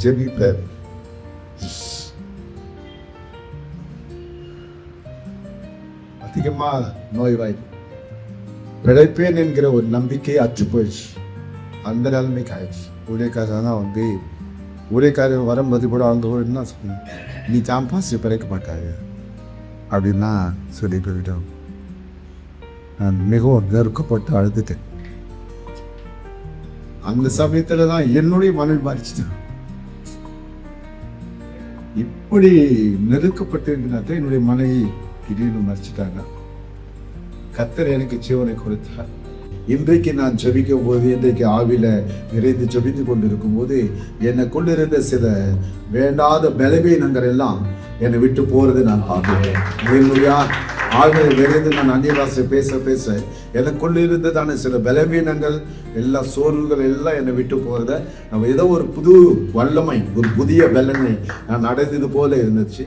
ஜெபிப்பேன். அதிகமா நோய்வாய் பிழைப்பேன் என்கிற ஒரு நம்பிக்கை அற்று போயிடுச்சு. அந்த நிலைமைக்கு ஆயிடுச்சு. ஊழியக்காரர் ஊழியக்காரர் வரும்போது கூட அவங்க என்ன சொல்லணும், நீ தான்பாஸ் பிழைக்க மாட்டாரு அப்படின்னா சொல்லி போயிட்டோம். நான் மிகவும் நெருக்கப்பட்டு அழுதுட்டேன். அந்த சமயத்துல தான் என்னுடைய மனல் மாறிச்சுட்டேன். இப்படி நெருக்கப்பட்டு என்னுடைய மனைவி திடீர்னு மறைச்சிட்டாங்க. கர்த்தர் எனக்கு ஜீவனை கொடுத்தார். இன்றைக்கு நான் ஜெபிக்கும் போது, இன்றைக்கு ஆவில நிறைந்து ஜெபித்து கொண்டிருக்கும் போது என்னை கொண்டிருந்த சில வேண்டாத பலவீனங்கள் எல்லாம் என்னை விட்டு போறது நான் பார்க்கிறேன். என்னுடைய ஆவில நிறைந்து நான் அந்நியபாஷை பேச எனக்குள்ள இருந்ததான சில பலவீனங்கள் எல்லா சோர்வுகள் எல்லாம் என்னை விட்டு போறத நம்ம ஏதோ ஒரு புது வல்லமை, ஒரு புதிய பலனை நான் அடைந்தது போல இருந்துச்சு.